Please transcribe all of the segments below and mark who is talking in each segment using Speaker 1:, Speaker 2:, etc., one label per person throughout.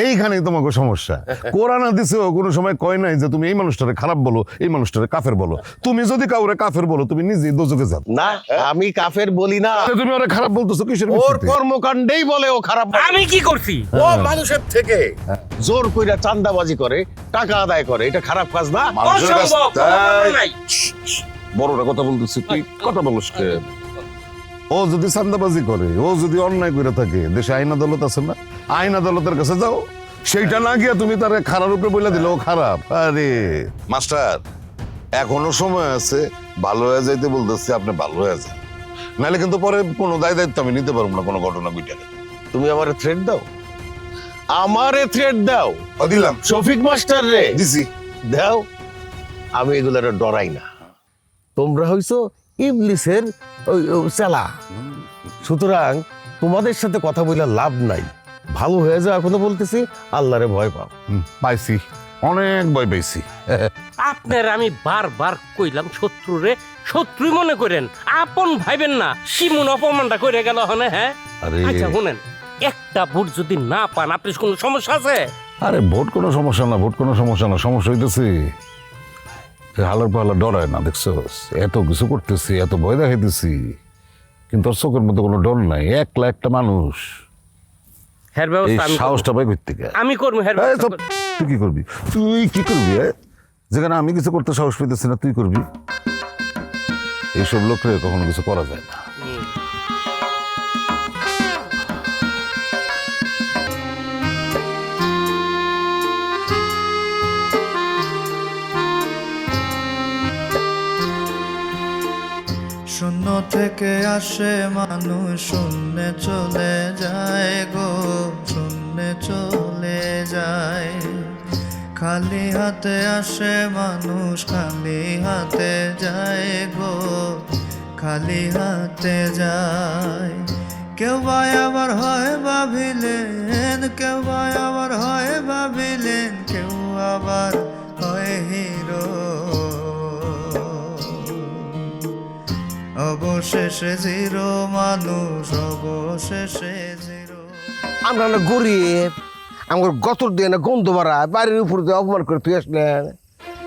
Speaker 1: এইখানেই তোমাকে সমস্যা। কোরআন হাদিসে কোনো সময় কয় নাই যে তুমি এই মানুষটারে খারাপ বলো, এই মানুষটারে কাফের বলো। তুমি যদি কাউরে কাফের বলো, তুমি নিজেই দোজখে যাও।
Speaker 2: না, আমি কাফের বলি না।
Speaker 1: তুমি ওরে খারাপ বলতেছো কিসের
Speaker 2: ওর
Speaker 1: ভিত্তিতে?
Speaker 2: কর্মকাণ্ডেই বলে ও খারাপ।
Speaker 3: আমি কি করছি?
Speaker 2: ও মানুষের থেকে জোর কইরা চাঁদাবাজি করে, টাকা আদায় করে, এটা খারাপ কাজ না?
Speaker 3: অসম্ভব, কোনো কারণ নাই।
Speaker 1: বড়রা কথা বলতেছি, তুই কথা বলিস কে? ও যদি চাঁদাবাজি করে, ও যদি অন্যায় করে থাকে, দেশে আইন আদালত আছে না? আইন আদালতের কাছে যাও। সেইটা না গিয়া তুমি তারে খারাপ রূপে বলে দিলে ও খারাপ। আরে মাস্টার, এখনো সময় আছে, ভালো হয়ে যাইতে বলতেছি, আপনি ভালো হয়ে যান, নাহলে কিন্তু পরে কোনো দায় দায়িত্ব আমি নিতে পারবো না কোনো ঘটনা ঘটে।
Speaker 2: তুমি আমারে থ্রেট দাও, আমারে থ্রেট দাও।
Speaker 1: দিলাম,
Speaker 2: শফিক মাস্টার রে
Speaker 1: দিছি।
Speaker 2: দাও, আমি এগুলার ডরাই না। তোমরা হইছো ইবলিসের চালা, সুতরাং তোমাদের সাথে কথা বলে লাভ নাই। ভালো হয়ে যাওয়ার কথা বলতেছি, আল্লাহরে ভয় পাও।
Speaker 1: পাইছি, অনেক ভয় পাইছি।
Speaker 3: আপনার আমি বারবার কইলাম, শত্রুরে শত্রুই মনে করেন, আপন ভাইবেন না। শিমুন অপমানটা করে গেল হনে। হ্যাঁ,
Speaker 1: আরে
Speaker 3: আচ্ছা শুনেন, একটা ভোট যদি না পান, আপনি কোনো সমস্যা আছে?
Speaker 1: আরে ভোট কোনো সমস্যা না, ভোট কোনো সমস্যা না। সমস্যা হইতেছে হালার পাহালা ডরায় না, দেখছো? এত কিছু করতেছি, এত ভয় দেখাইতেছি, কিন্তু ওর চোখের মধ্যে কোনো ডর নাই। একলা একটা মানুষ,
Speaker 3: হ্যাঁ
Speaker 1: এই
Speaker 3: ব্যবস্থা আমি
Speaker 1: সাহসটা
Speaker 3: করবো।
Speaker 1: পাই করতে গেলে।
Speaker 3: আমি করবো, হ্যাঁ
Speaker 1: এই তো, তুই কি করবি? তুই কি করবি? যেখানে আমি কিছু করতে সাহস পেতেছি না, তুই করবি? এইসব লোকরে কখনো কিছু করা যায় না।
Speaker 4: শূন্য থেকে আসে মানুষ, শূন্যে চলে যায় গো, শূন্যে চলে যায়। খালি হাতে আসে মানুষ, খালি হাতে যায় গো, খালি হাতে যায়। কেউ বা আবার হয় ভাবিলেন, কেউ বা আবার হয় ভাবিলেন, কেউ আবার হয় হিরো। অবশেষে জিরো মানুষ, অবশেষে জিরো।
Speaker 5: আমরা না গরিব, আমার গতর দিয়ে না গন্ধ বাড়ায়, বাড়ির উপর দিয়ে অপমান করে তুই আসলেন।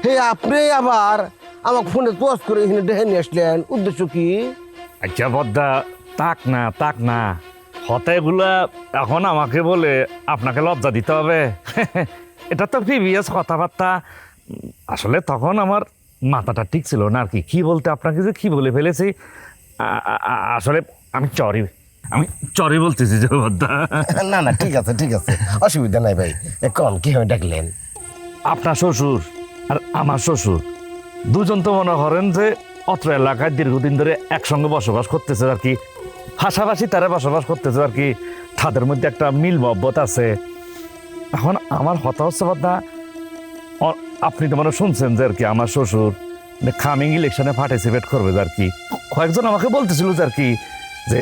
Speaker 5: হে, আপনি আবার আমাকে ফোনে তোয়াজ করে এখানে ডেহে নিয়ে আসলেন, উদ্দেশ্য কি?
Speaker 6: আচ্ছা বদ্দা, তাক না হতাগুলা এখন আমাকে বলে আপনাকে লজ্জা দিতে হবে। এটা তো প্রিভিয়াস কথাবার্তা। আসলে তখন আমার মাথাটা ঠিক ছিল না আর কি, কি বলতে আপনাকে যে কি বলে ফেলেছি। আসলে আমি চরি বলতেছি যে বদ্দা।
Speaker 5: না না, ঠিক আছে ঠিক আছে, অসুবিধা নাই ভাই। কন কি হয়ে ডাকলেন?
Speaker 6: আপনার শ্বশুর আর আমার শ্বশুর দুজন তো মনে করেন যে অত্র এলাকায় দীর্ঘদিন ধরে একসঙ্গে বসবাস করতেছে আর কি, পাশাপাশি তারা বসবাস করতেছে আর কি, তাদের মধ্যে একটা মিল মহব্বত আছে। এখন আমার হতা হচ্ছে কথা, আপনি তো মনে শুনছেন যে আর কি আমার শ্বশুর কামিং ইলেকশনে পার্টিসিপেট করবে আর কি। কয়েকজন আমাকে বলতেছিল যে আর কি যে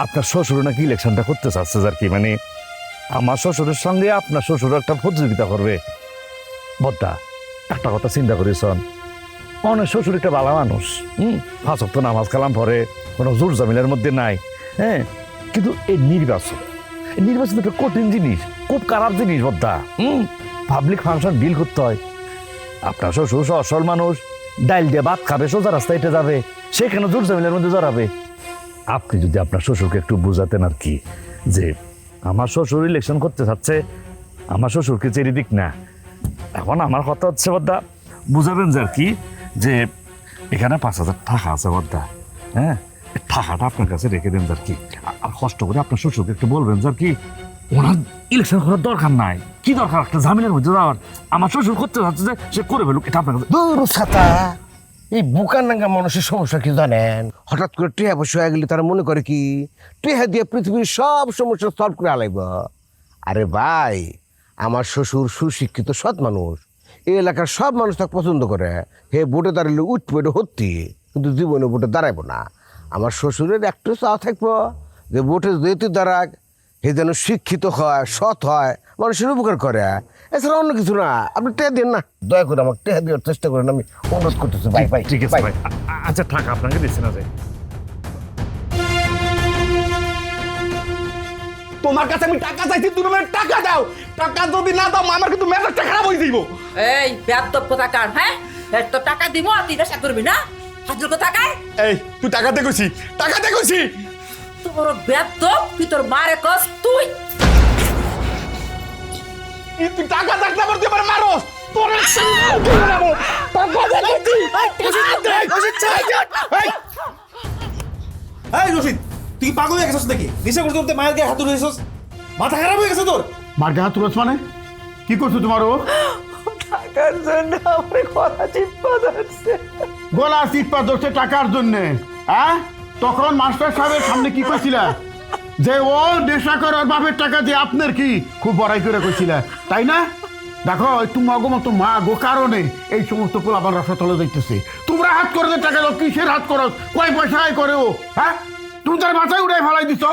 Speaker 6: আপনার শ্বশুর নাকি ইলেকশনটা করতে চাচ্ছে আর কি, মানে আমার শ্বশুরের সঙ্গে আপনার শ্বশুর একটা প্রতিযোগিতা করবে। বদ্দা, একটা কথা চিন্তা করেছেন, অনেক শ্বশুর একটা ভালো মানুষ, পাঁচ ওয়াক্ত নামাজ কালাম পরে, কোনো জোর জামিলের মধ্যে নাই। হ্যাঁ, কিন্তু এই নির্বাচন একটা কঠিন জিনিস, খুব খারাপ জিনিস বদ্দা। পাবলিক ফাংশন ডিল করতে হয়। আপনার শ্বশুর অসল মানুষ, ডাইল দিয়ে ভাত খাবে, সোজা রাস্তায় হেঁটে যাবে, সেখানে জোর জামিলের মধ্যে জড়াবে। আপনি যদি আপনার শ্বশুরকে একটু বোঝাতেন আর কি, যে আমার শ্বশুর ইলেকশন করতে চাচ্ছে, আমার শ্বশুরকে চেরি দিক না। এখন আমার কথা হচ্ছে বদ্দা, বুঝাবেন যে আর কি যে এখানে 5,000 টাকা আছে বদ্দা। হ্যাঁ, টাকাটা আপনার কাছে রেখে দেন আর কি, আর কষ্ট করে আপনার শ্বশুরকে একটু বলবেন যে আর কি ওনার ইলেকশন করার দরকার নাই, কি দরকার একটা ঝামেলার মধ্যে যাওয়ার। আমার শ্বশুর করতে চাচ্ছে যে সে করে ফেলুক, এটা আপনার কাছে।
Speaker 5: ছাতা, এই বুকার নাঙ্গা মানুষের সমস্যা কি জানেন? হঠাৎ করে টেহা বসে হয়ে গেলে তারা মনে করে কি টেহা দিয়ে পৃথিবীর সব সমস্যা সলভ করে আলাইব। আরে ভাই, আমার শ্বশুর সুশিক্ষিত সৎ মানুষ, এই এলাকার সব মানুষ তাকে পছন্দ করে। হে ভোটে দাঁড়ালে উঠবো, এটা হত্যি, কিন্তু জীবনে ভোটে দাঁড়াইবো না। আমার শ্বশুরের একটু চাওয়া থাকবো যে ভোটে যেহেতু দাঁড়াক, হে যেন শিক্ষিত হয়, সৎ হয়, মানুষের উপকার করে, এছাড়া অন্য কিছু না। আপনি টেহা দেন না, দয়া করে আমাকে টেহা দেওয়ার চেষ্টা করেন, আমি অনুরোধ করতেছি ভাই। ভাই
Speaker 6: ঠিক আছে ভাই, আচ্ছা টাকা আপনাকে দিচ্ছি না যে।
Speaker 7: তোমার কাছে আমি টাকা চাইছি, তুমি আমার টাকা দাও। টাকা যদি না দাও আমার কিন্তু মেজাজটা খারাপ হয়ে যাইব।
Speaker 8: এই বেয়াদব কোথাকার, হ্যাঁ? এর তো টাকা দিব আর তুই ব্যবসা করবি না? হাজুর কোথাকার?
Speaker 7: এই তুই টাকা দে কইছি, টাকা দে কইছি।
Speaker 8: তোর বেয়াদব, তুই তোর মারে কস তুই।
Speaker 7: তুই টাকা থাকলে আবার তুই আমার মারোস। তোর
Speaker 9: এই রশিদ, তুই কি পাগল হয়ে গেছিস নাকি? নেশা করতে করতে মায়ের গায়ে হাত তুলেছিস, মাথা খারাপ হয়ে গেছে তোর?
Speaker 7: মার গায়ে হাত তুলেছ মানে কি করছো তোমারও?
Speaker 8: টাকার জন্য আমার গলা চিপ্পা ধরছে।
Speaker 7: গলা চিপ্পা ধরছে টাকার জন্যে? হ্যাঁ, তখন মাস্টার সাহেবের সামনে কি কইছিল যে ও নেশা করার বাপের টাকা দিয়ে আপনার কি খুব বড়াই করে কইছিল, তাই না? দেখো তোমাগো মতো মা গো কারণে এই সমস্ত পোলা আবার রাস্তা তলে যাইতেছে। তোমরা হাত করে যে টাকা দাও, কিসের হাত করো? কয় পয়সায় করে ও? হ্যাঁ, তুমি তার মাথায় উড়াই ফেলাই দিছ।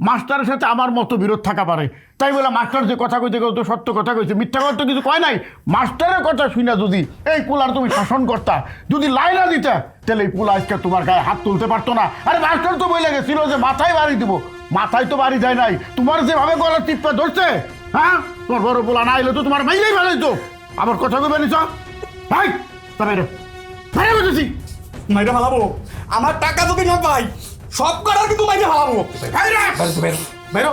Speaker 7: মাস্টারের সাথে আমার মতো বিরোধ থাকা পারে, তাই বলে মাস্টার যে কথা কইতে গেল তো সত্য কথা কইছে, মিথ্যা কথা তো কিছু কয় নাই। মাস্টারের কথা শুনে যদি এই পোলার তুমি শাসন করতা, যদি লাইনা দিতা, তাহলে এই পোলা আজকে তোমার গায়ে হাত তুলতে পারতো না। আরে মাস্টার তো বলে গেছিল যে মাথায় বাড়ি দিব, মাথায় তো বাড়ি যায় নাই। তোমার যেভাবে গলার টিপা ধরছে, হ্যাঁ, তোমার বড় পোলা না এলে তো তোমার মাইলেই ফেলাইতো। আমার কথা কইবে নিছ ভাই, তা বাইরে বাইরে বসেছি।
Speaker 9: মাইরা ভালাবো, আমার টাকা যদি না পাই সব করার কিন্তু মাইরা ভালাবো। বাইরো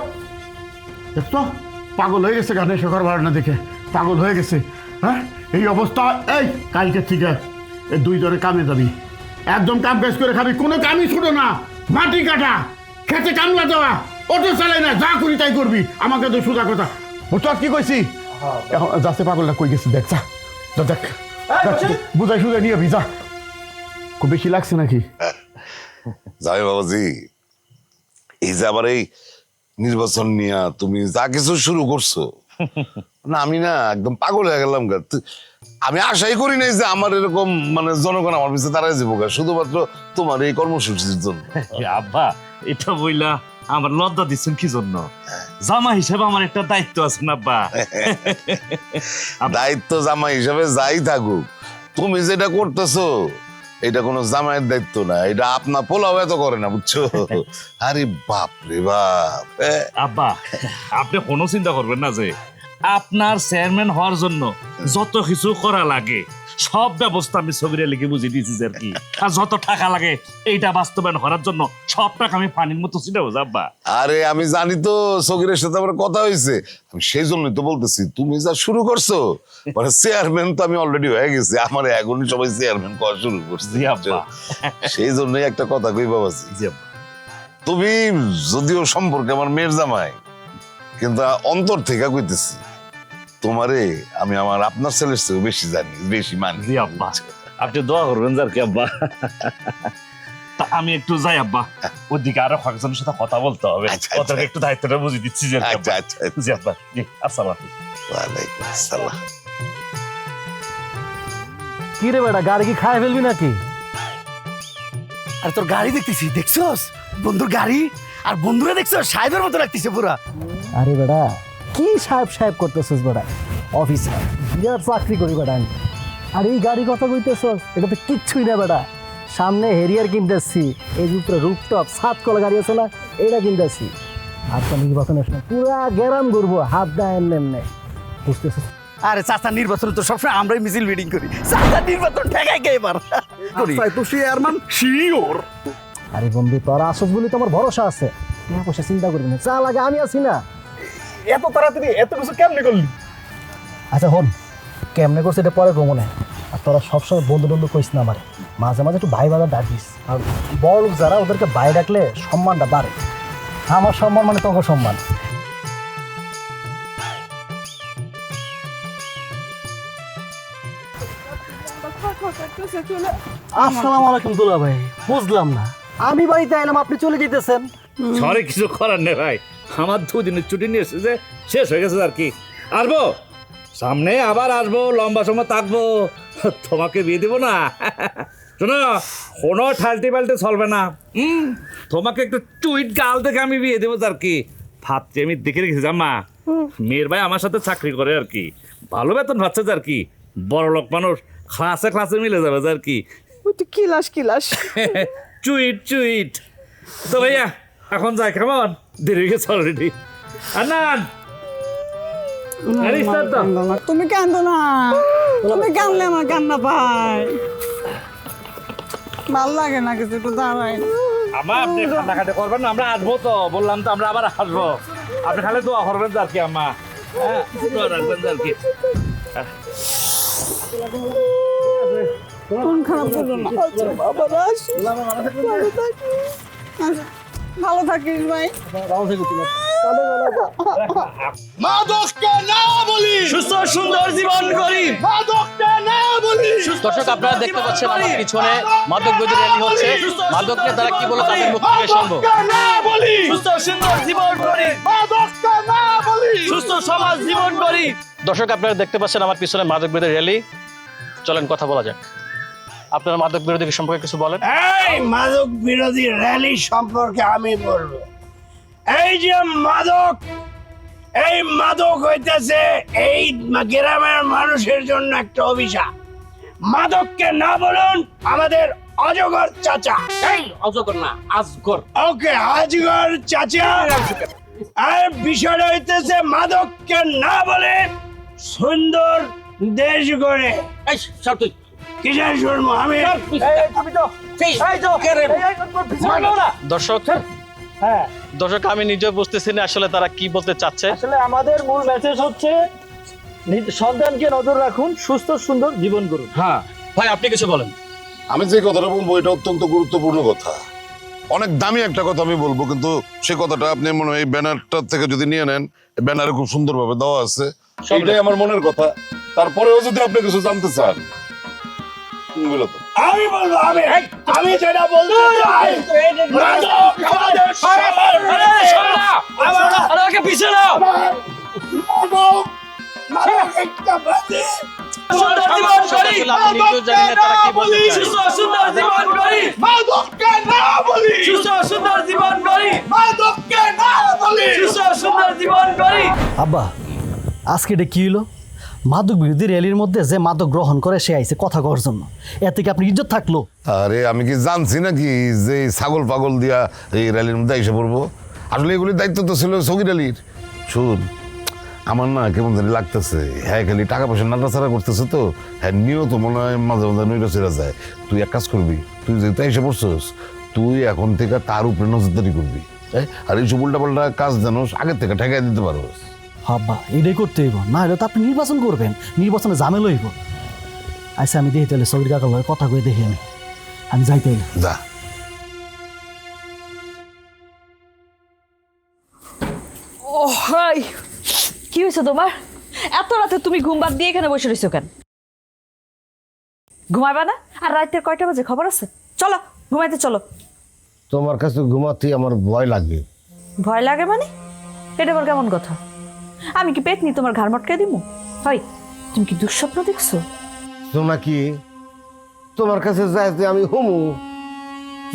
Speaker 7: দেখছো পাগল হয়ে গেছে, গানে শেখর বাড়ানো দেখে পাগল হয়ে গেছে। হ্যাঁ, এই অবস্থা। এই কালকে থেকে এই দুই জনে কামে যাবি, একদম কাম কাজ করে খাবি, কোনো কামই ছোট না। মাটি কাটা, খেতে কামলা দেওয়া, অটো চালাই না, যা করি তাই করবি। আমাকে তো সোজা কথা বুঝছো কি কইছি? এখন যাচ্ছে পাগলটা কই গেছে দেখ, যা যা দেখ, বুঝাই সুজাই নিয়ে যা। খুব বেশি লাগছে নাকি?
Speaker 1: যাই বাবাজি, এই যে আবার এই নির্বাচন নিয়ে তুমি যা কিছু শুরু করছো না, আমি না একদম পাগল হয়ে গেলাম। আমি আশাই করি নাই যে আমার এরকম মানে জনগণ আমার পিছিয়ে দাঁড়ায় যাবো শুধুমাত্র তোমার এই কর্মসূচির জন্য।
Speaker 6: আব্বা, এটা বইলা আমার লজ্জা দিচ্ছেন কি জন্য? জামা হিসেবে আমার একটা দায়িত্ব আছে না আব্বা।
Speaker 1: দায়িত্ব জামা হিসাবে যাই থাকুক, তুমি যেটা করতেছো এটা কোনো জামাইয়ের দায়িত্ব না, এটা আপনার পোলাও এত করে না, বুঝছো? আরে বাপ রে বাপ।
Speaker 6: আব্বা, আপনি কোনো চিন্তা করবেন না যে আপনার চেয়ারম্যান হওয়ার জন্য যত কিছু করা লাগে সব ব্যবস্থা আমি ছবিরে লিখে বুঝিয়ে দিয়েছি আর কি। আর যত টাকা লাগে এইটা বাস্তবায়ন করার জন্য সব টাকা আমি পানির মতো ছিটাবো আব্বা।
Speaker 1: আরে আমি জানি তো, সগিরের সাথে আমার কথা হয়েছে, আমি সেই জন্যই তো বলতেছি তুমি যা শুরু করছো মানে চেয়ারম্যান তো আমি অলরেডি হয়ে গেছি, আমার এখনই সবাই চেয়ারম্যান করা শুরু করছে। সেই জন্যই একটা কথা কই বাবাজি, তুমি যদিও সম্পর্কে আমার মেয়ের জামাই, কিন্তু অন্তর থেকে কইতেছি তোমারে আমি আমার আপনার ছেলের চেয়েও বেশি জানি, বেশি মানি।
Speaker 6: জি আব্বা, আপনি দোয়া করবেন আর কি আব্বা। তা আমি একটু যাই আব্বা, ওদিকে আরো কয়েকজনের সাথে কথা বলতে হবে, ওদেরকে একটু দায়িত্বটা বুঝিয়ে দিচ্ছি।
Speaker 1: আচ্ছা আচ্ছা,
Speaker 6: জি আব্বা, জি আসসালাম।
Speaker 1: ওয়ালাইকুম আসসালাম।
Speaker 10: কি রে বেটা, গাড়ি কি খায় ফেলবি নাকি?
Speaker 5: আর তোর গাড়ি দেখতেছি, দেখছস বন্ধুর গাড়ি, আর বন্ধুরা দেখছস সাহেবের মতো লাগতেছে পুরা।
Speaker 10: আরে বেটা, কি সাহেব সাহেব করতেছিস বেটা? অফিসার বিরাট চাকরি করি বেটা আমি। আর এই গাড়ি কথা কইতেছস, এটা তো কিচ্ছুই না বেটা। সামনে হেরিয়ার কিনতেছি, এই উপরে রুপটপ 7 কলা গাড়ি আছে না, এটা কিনতেছি। আর তো নির্বাচনের সময় পুরা গ্যারাম ঘুরবো, হাত দেয় এমনি, বুঝতেছিস?
Speaker 5: আরে চাচা নির্বাচন তো সবসময় আমরাই মিছিল মিটিং করি, চাচা নির্বাচন ঠেকাই গে এবার করি তো চেয়ারম্যান শিওর।
Speaker 10: আরে বন্ধু, তোরা আসস বলি তোমার ভরসা আছে, টাকা পয়সা চিন্তা করবি না, যা লাগে আমি আছি না।
Speaker 9: এত তাড়াতাড়ি এত কিছু কেমনে করলি?
Speaker 10: আচ্ছা হন, কেমনে করছে এটা পরে কমনে। আর তোরা সবসময় বন্ধু বন্ধু কইস না, আমারে মাঝে মাঝে একটু ভাই বাজার ডাকিস। আর বড় লোক যারা, ওদেরকে ভাই ডাকলে সম্মানটা বাড়ে। আমার সম্মান মানে তোর সম্মান। আসসালামু আলাইকুম দুলা ভাই, বুঝলাম না, আমি বাড়িতে আইলাম আপনি চলে যেতেছেন।
Speaker 6: সরি, কিছু করার নেই ভাই, আমার 2 দিনের ছুটি নিয়ে এসেছে, শেষ হয়ে গেছে আর কি। আসবো সামনে, আবার আসবো, লম্বা সময় থাকবো, তোমাকে বিয়ে দেবো না। শোনো, কোনো ঠালটি পাল্টে চলবে না। তোমাকে একটু টুইট গাল থেকে আমি বিয়ে দেবো আর কি। ভাবছি আমি দেখে রেখেছি জামা, মেয়ের ভাই আমার সাথে চাকরি করে আর কি, ভালো বেতন পাচ্ছে আর কি, বড় লোক মানুষ, ক্লাসে ক্লাসে মিলে যাবে আর কি।
Speaker 8: কিলাস কিলাস।
Speaker 6: চুইট চুইট। তো ভাইয়া এখন যাই, কেমন দেরি হয়ে গেছে অলরেডি। আনান আরিস্তার তো
Speaker 11: তুমি কান্দো না, তুমি কান্দলে আমার কান্না পায়, ভাল লাগে না কিছু, একটু দাঁড়াই।
Speaker 6: আমা আপনি কান্নাকাটি করবেন না, আমরা আসবো তো, বললাম তো আমরা আবার আসবো, আপনি খালি দোয়া করবেন তো আর কি আম্মা, হ্যাঁ দোয়া রাখবেন তো আর কি।
Speaker 11: মন খারাপ করো না, বাবা রাস, ভালো থাকিস, ভালো থাকিস ভাই।
Speaker 9: মাদককে না বলি,
Speaker 3: সুস্থ সুন্দর জীবন করি।
Speaker 9: মাদককে না বলি।
Speaker 12: দর্শক আপনারা দেখতে পাচ্ছেন আমার পিছনে মাদক বিরোধী র্যালি হচ্ছে। মাদক নিয়ে তারা কি বলে তাদের মুখ থেকে শুনবো।
Speaker 9: মাদককে না বলি,
Speaker 3: সুস্থ সুন্দর জীবন করি।
Speaker 9: মাদককে না বলি।
Speaker 3: সুস্থ সমাজ জীবন করি।
Speaker 12: দর্শক আপনারা দেখতে পাচ্ছেন আমার পিছনে মাদক বিরোধী র্যালি। চলেন কথা বলা যাক। আপনারা মাদক বিরোধী সম্পর্কে কিছু বলেন।
Speaker 9: এই মাদক বিরোধী র্যালি সম্পর্কে আমি বলবো, এই যে মাদক, এই মাদক হইতেছে এই গ্রামের মানুষের জন্য একটা অভিশাপ। মাদককে না বলুন আমাদের অজগর চাচা,
Speaker 3: এই অজগর না, আজগর।
Speaker 9: ওকে আজগর চাচা। আর বিষয়টা হইতেছে মাদককে না বলে সুন্দর দেশ গড়ে।
Speaker 3: এই সব তুই
Speaker 9: কিসের শুনবো আমি?
Speaker 3: তুমি তো সেই
Speaker 12: দর্শক দর্শক আমি নিজেও বুঝতেছি না আসলে তারা কি বলতে চাচ্ছে।
Speaker 10: আসলে আমাদের মূল মেসেজ হচ্ছে সন্তানকে নজর রাখুন, সুস্থ সুন্দর জীবন করুন।
Speaker 12: হ্যাঁ ভাই আপনি কিছু বলেন।
Speaker 1: আমি যে কথাটা বলবো এটা অত্যন্ত গুরুত্বপূর্ণ কথা, অনেক দামি একটা কথা আমি বলবো, কিন্তু সে কথাটা আপনি মনে হয় এই ব্যানারটা থেকে যদি নিয়ে নেন, ব্যানারে খুব সুন্দরভাবে দেওয়া আছে, সেটাই আমার মনের কথা। তারপরেও যদি আপনি কিছু জানতে চান বলো তো।
Speaker 9: আমি বলবো, আমি যেটা বলতে চাই, মাদক আমাদের সবার,
Speaker 3: আমাকে পিছে নাও।
Speaker 9: মাদক একটা বাদে
Speaker 3: সুন্দর জীবন করি।
Speaker 12: আমি নিজেও জানি না তারা কি বলতে চায়।
Speaker 3: সুস্থ সুন্দর জীবন করি।
Speaker 9: মাদককে না বলি,
Speaker 3: সুস্থ সুন্দর জীবন করি।
Speaker 9: মাদককে না বলি।
Speaker 3: সুস্থ সুন্দর জীবন করি।
Speaker 10: আব্বা, আজকে এটা কি হলো? মাদক বিরোধী র্যালির মধ্যে যে মাদক গ্রহণ করে সে আইছে কথা কওয়ার জন্য, এর থেকে আপনি ইজ্জত থাকলো?
Speaker 1: আরে আমি কি জানছি নাকি যে এই ছাগল পাগল দিয়া এই র্যালির মধ্যে এসে পড়বো? আসলে এগুলির দায়িত্ব তো ছিল সগির আলীর। শুন, আমার না কেমন জানি লাগতেছে, হ্যাঁ খালি টাকা পয়সা নাড়াচাড়া করতেছে তো, হ্যাঁ নিয়ত মনে হয় মাঝে মাঝে নইরা চেরা যায়। তুই এক কাজ করবি, তুই যেহেতু এসে পড়ছস, তুই এখন থেকে তার উপরে নজরদারি করবি, আর এইসব উল্টাপাল্টা কাজ জানোস আগের থেকে ঠেকাই দিতে পারোস।
Speaker 10: আব্বা, এটাই করতে হইব, না হলে তো আপনি নির্বাচন করবেন, নির্বাচনে ঝামেলা হইব। আচ্ছা আমি দেখি তাহলে সবির কাকার লগে কথা কয়ে দেখি, আমি যাইতে হইলে
Speaker 1: যা।
Speaker 8: ও হাই, কি হয়েছে তোমার? এত রাতে তুমি ঘুম বাদ দিয়ে এখানে বসে রইছো কেন? ঘুমাইবা না? আর রাতের কয়টা বাজে খবর আছে? চলো ঘুমাইতে চলো।
Speaker 2: তোমার কাছে ঘুমাতে আমার ভয় লাগে।
Speaker 8: ভয় লাগে মানে? এটা আবার কেমন কথা? আমি কি পেট নি তোমার ঘাড় মটকে দিমু? হয় তুমি কি দুঃস্বপ্ন দেখছো?
Speaker 2: নাকি তোমার কাছে যাইতে আমি হুমু,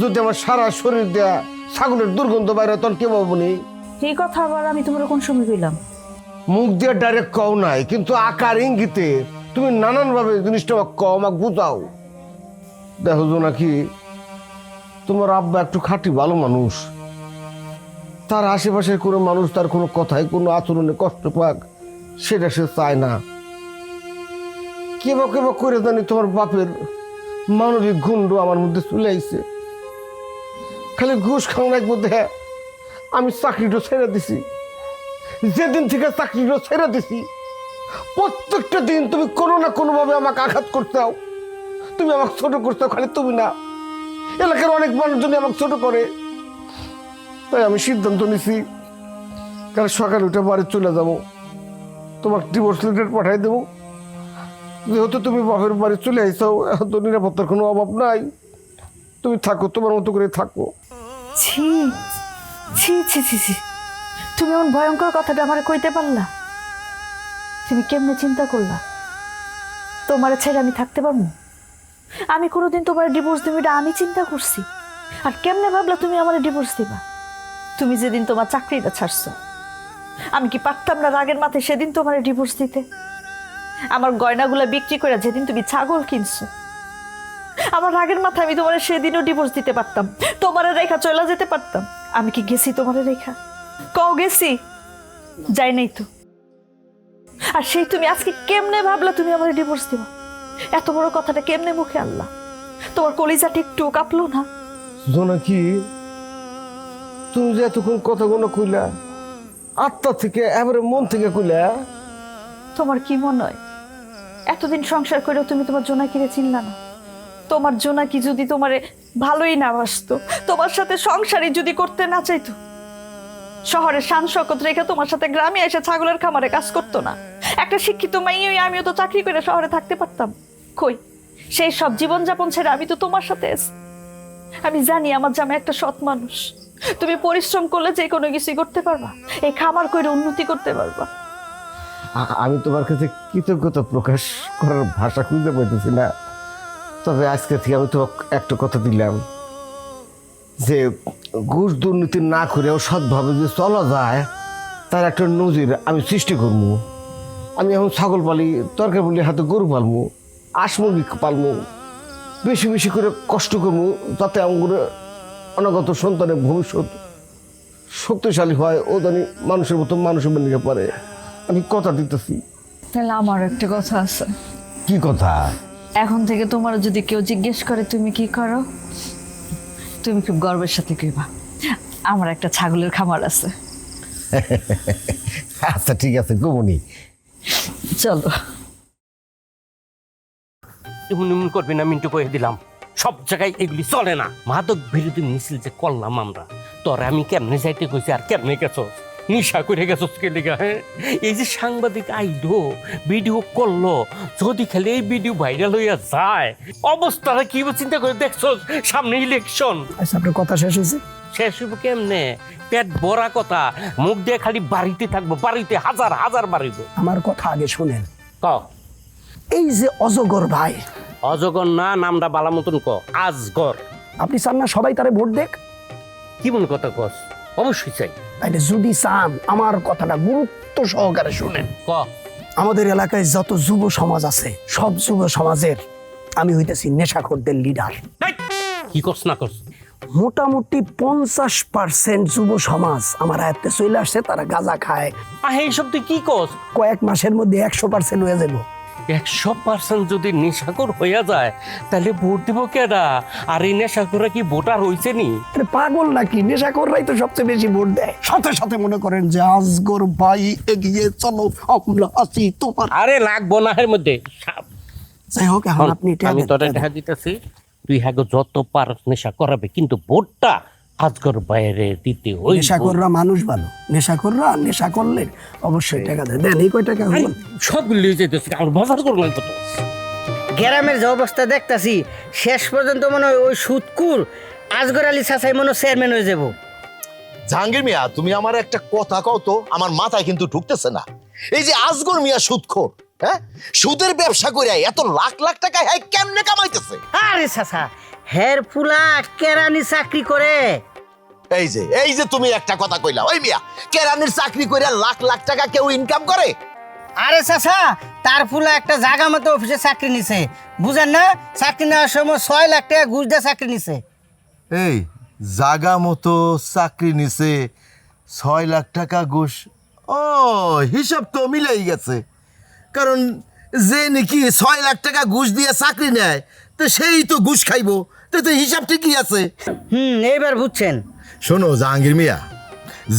Speaker 2: যদি আমার সারা শরীর দেয়া ছাগলের দুর্গন্ধ বাইরে তোর কে বাবুনি?
Speaker 8: এই কথা আবার আমি তোমার কোন সময় কইলাম?
Speaker 2: মুখ দিয়ে ডাইরেক্ট কও নাই, কিন্তু আকার ইঙ্গিতে তুমি নানানভাবে জিনিসটা কও, আমাকে বুঝাও। দেখো নাকি তোমার আব্বা একটু খাঁটি ভালো মানুষ, তার আশেপাশের কোনো মানুষ তার কোনো কথায় কোনো আচরণে কষ্ট পাক সেটা সে চায় না। কেবা কেবা করে জানি তোমার বাপের মানবিক গুণ্ড আমার মধ্যে চলে আইছে। খালি ঘুষ খাওয়া রাখবো দেখে আমি চাকরিটা ছেড়ে দিছি। যেদিন থেকে চাকরিটা ছেড়ে দিছি প্রত্যেকটা দিন তুমি কোনো না কোনোভাবে আমাকে আঘাত করতেও, তুমি আমাকে ছোট করতেও। খালি তুমি না, এলাকার অনেক মানুষজন আমাকে ছোট করে। তাই আমি সিদ্ধান্ত নিছি কাল সকালে উঠে বাড়ি চলে যাবো, তোমাকে ডিভোর্স লেটার পাঠাই দেবো। যেহেতু তুমি বাপের বাড়ি চলে আইসাও, এখন তো নিরাপত্তার কোনো অভাব নাই, তুমি থাকো, তোমার মতো করে থাকো।
Speaker 8: ছি ছি ছি ছি ছি, তুমি এমন ভয়ঙ্কর কথাটা আমার কইতে পারলা? তুমি কেমনে চিন্তা করলা তোমার ছেড়ে আমি থাকতে পারবো? আমি কোনোদিন তোমার ডিভোর্স দিবি এটা আমি চিন্তা করছি? আর কেমনে ভাবলা তুমি আমার ডিভোর্স দিবা? তুমি যেদিন তোমার চাকরিটা ছাড়ছো, আমি কি পারতাম না রাগের মাথায় সেদিন তোমার ডিভোর্স দিতে? আমার গয়নাগুলো বিক্রি করে যেদিন তুমি ছাগল কিনছো, আমার রাগের মাথায় আমি তোমার সেদিনও ডিভোর্স দিতে পারতাম, তোমার রেখা চলে যেতে পারতাম। আমি কি গেছি তোমার রেখা? কও গেছি? যাই নাই তো। আর সেই তুমি আজকে কেমনে ভাবলা তুমি আমার ডিভোর্স দিবা? এত বড় কথাটা কেমনে মুখে আনলা? তোমার কলিজাটা একটু কাঁপলো না?
Speaker 5: জোনাকি, তুমি যে এতক্ষণ কথাগুলো কইলা আত্মা থেকে এবারে মন থেকে কইলা,
Speaker 8: তোমার কি মনে হয় এতদিন সংসার করেও তুমি তোমার জোনাকিরে চিনলা না? তোমার জোনাকি যদি তোমারে ভালোই না বাসতো, তোমার সাথে সংসারই যদি করতে না চাইতো, শহরের শান শকত রেখে তোমার সাথে গ্রামে এসে ছাগলের খামারে কাজ করতো না? একটা শিক্ষিত মাইয়াই আমিও তো চাকরি করে শহরে থাকতে পারতাম। কই সেই সব জীবনযাপন ছেড়ে আমি তো তোমার সাথে আছি। আমি জানি আমার জামাই একটা সৎ মানুষ। তুমি পরিশ্রম করলে যে কোনো কিছুই করতে পারবা, এই খামার করে উন্নতি করতে পারবা।
Speaker 5: আমি তোমার কাছে কৃতজ্ঞতা প্রকাশ করার ভাষা খুঁজে পাইতেছি না। তবে আজকে থেকে আমি তো একটা কথা দিলাম যে ঘুষ দুর্নীতি না করেও সৎভাবে যে চলা যায় তার একটা নজির আমি সৃষ্টি করবো। আমি এখন ছাগল পালি, তরকারি পালি, হাতে গরু পালবো, হাঁস মুরগি পালবো, বেশি বেশি করে কষ্ট করবো যাতে আমার অনাগত সন্তানের ভবিষ্যৎ শক্তিশালী হয়, ও জানি মানুষের মতো মানুষের বানিয়ে পারে। আমি কথা দিতেছি।
Speaker 8: তাহলে আমার একটা কথা আছে।
Speaker 5: কি কথা?
Speaker 8: এখন থেকে তোমার যদি কেউ জিজ্ঞেস করে তুমি কি করো, তুমি খুব গর্বের সাথে কইবা আমার একটা ছাগলের খামার আছে।
Speaker 5: আচ্ছা ঠিক আছে কমনি,
Speaker 8: চলো।
Speaker 3: এমন এমন করবি না, মিন্টু কয়ে দিলাম। সব জায়গায় এগুলি চলে না। মাদক বিরোধী মিছিল যে করলাম আমরা, তোর আমি কেমনে যাইতে কইছি আর কেমনে গেছ? নিশা করে গেছস কে লিগা? হ্যাঁ, এই যে সাংবাদিক আইলো ভিডিও করলো, যদি খালি এই ভিডিও ভাইরাল হইয়া যায় অবস্থাটা কি হবে চিন্তা করে দেখছস? সামনে ইলেকশন।
Speaker 10: আচ্ছা, আপনার কথা শেষ হয়েছে?
Speaker 3: শেষ হইব কেমনে? পেট ভরা কথা, মুখ দিয়ে খালি বাড়িতে থাকবো, বাড়িতে হাজার হাজার বাড়িব।
Speaker 10: আমার কথা আগে শুনেন।
Speaker 3: ক
Speaker 10: এই যে অজগর ভাই,
Speaker 3: অজগর না, নামটা বালা মতন ক, আজগর।
Speaker 10: আপনি চান না সবাই তারে ভোট দেখ?
Speaker 3: কি মন কথা কস? অবশ্যই চাই।
Speaker 10: তাইলে যদি চান আমার কথাটা গুরুত্ব সহকারে শুনেন।
Speaker 3: ক
Speaker 10: আমাদের এলাকায় যত যুব সমাজ আছে সব যুব সমাজের আমি হইতেছি নেশাখোরদের লিডার।
Speaker 3: কি করছ না করছ?
Speaker 10: মোটামুটি 50% যুব সমাজ আমার আয়ত্তে চলে আসছে, তারা গাঁজা খায়।
Speaker 3: এইসব তুই কি কস?
Speaker 10: কয়েক মাসের মধ্যে 100% হয়ে যাবো।
Speaker 3: 100% যদি নেশাখোর হইয়া যায় তাহলে ভোট দিব কেডা? আর এই নেশাখোররা কি ভোটার হইছে নি?
Speaker 10: আরে পাগল নাকি? নেশাখোররাই তো সবচেয়ে বেশি ভোট দেয়। সাথে সাথে মনে করেন যে আজগর ভাই এগিয়ে চলো, আমরা আছি তোমার।
Speaker 3: আরে লাগবো না এর মধ্যে।
Speaker 10: যাই হোক, এখন আপনি
Speaker 3: আমি তোরে দেখা দিতেছি, তুই হ্যাঁ যত পার নেশা করাবে, কিন্তু ভোটটা আজগর বাইরে দিতে হইব।
Speaker 10: নেশাখোররা মানুষ ভালো, নেশাখোররা নেশা করলে অবশ্যই টাকা দেয়। দেন এই কয় টাকা হলো?
Speaker 3: সবগুলো লিয়ে যেতেছি, আমার বাজার করলাম কত।
Speaker 11: গ্রামের যে অবস্থা দেখতাছি শেষ পর্যন্ত মনে হয় ওই সুৎকুর আজগর আলী চাচাই মনে হয় চেয়ারম্যান হয়ে যাব।
Speaker 13: জাহাঙ্গীর মিয়া, তুমি আমার একটা কথা কও তো, আমার মাথায় কিন্তু ঢুকতেছে না। এই যে আজগর মিয়া সুদখোর, হ্যাঁ, সুদের ব্যবসা করে এত লাখ লাখ টাকা হ্যাঁ কেমনে কামাইতেছে?
Speaker 11: আরে চাচা, হের পুলা কেরানি চাকরি করে।
Speaker 13: এই যে তুমি একটা কথা কইলা, ওই মিয়া কেরানির চাকরি করে লাখ লাখ টাকা কেউ ইনকাম করে?
Speaker 11: আরে চাচা, তার পুলা একটা জায়গা মতো অফিসে চাকরি নিছে, বুঝেন না? চাকরি নেওয়ার সময় 6 লাখ টাকা ঘুষ দিয়ে চাকরি নিছে।
Speaker 13: এই জাগা মতো চাকরি নিছে, 6 লাখ টাকা ঘুষ। ও, হিসাব তো মিলাই গেছে। কারণ যে নাকি 6 লাখ টাকা ঘুষ দিয়ে চাকরি নেয়, তো সেই তো ঘুষ খাইবো, তো হিসাব ঠিকই আছে।
Speaker 11: এইবার বুঝছেন।
Speaker 13: শোনো জাহাঙ্গীর মিয়া,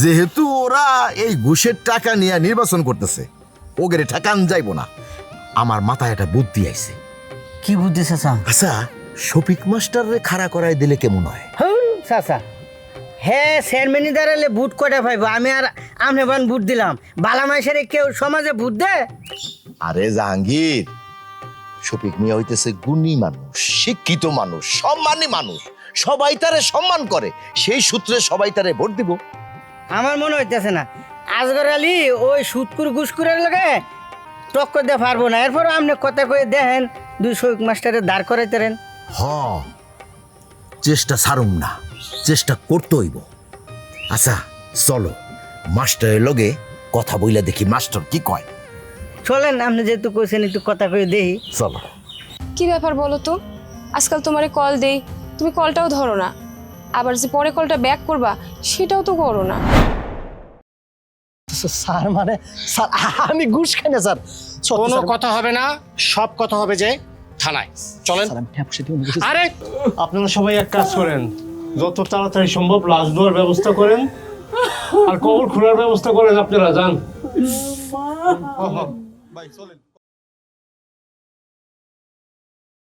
Speaker 13: যেহেতু ওরা এই ঘুষের টাকা নিয়ে নির্বাচন করতেছে, ওগেরে ঠেকান যাইব না। আমার মাথায় একটা বুদ্ধি আইছে।
Speaker 11: কি বুদ্ধি চাচা?
Speaker 13: আচ্ছা, শফিক মাস্টাররে খাড়া করাই দিলে কেমন হয়?
Speaker 11: চাচা, হ্যাঁ, চেয়ারম্যানই দাঁড়ালে ভোট কটা পাইব? আমি আর আমনে বান ভোট দিলাম, বালা মাইসের কেউ সমাজে ভোট দেয়?
Speaker 13: আরে জাহাঙ্গীর, শফিক মিয়া হইতেছে গুণী মানুষ, শিক্ষিত মানুষ, সম্মানী মানুষ, সবাই তারে সম্মান করে, সেই সূত্রে সবাই তারে ভোট দিব।
Speaker 11: আমার মনে হইতেছে না আজগর আলী ওই সুৎকুর ঘুষকুরের লগে টক্কর দিয়ে পারবো না। এরপর আপনি কথা কয়ে দেখেন 2 শফিক মাস্টারে দাঁড় করাইতেন।
Speaker 13: চেষ্টা ছাড়ুম না, চেষ্টা করতে হইব। আচ্ছা চলো, মাস্টারের লগে কথা বইলা দেখি মাস্টার কি কয়।
Speaker 11: চলেন, আপনি যেহেতু কইছেন একটু কথা কয়ে দেখি।
Speaker 13: চলো।
Speaker 14: কি ব্যাপার বলো তো? আজকাল তোমারে কল দেই, তুমি কলটাও ধরো না, আবার যে পরে কলটা ব্যাক করবা সেটাও তো করো না।
Speaker 10: স্যার মানে স্যার আমি ঘুষ খাই না স্যার সত্যি
Speaker 9: কোনো
Speaker 10: স্যার।
Speaker 9: কথা হবে না, সব কথা হবে যে থানায় চলেন।
Speaker 10: স্যার, আমি ট্যাপ সেটিং বুঝেছি।
Speaker 9: আরে
Speaker 15: আপনারা সবাই এক কাজ করেন, যত তাড়াতাড়ি সম্ভব লাশ দেওয়ার ব্যবস্থা করেন আর কবর খোঁড়ার ব্যবস্থা করেন। আপনারা যান।
Speaker 7: ভাই চলেন।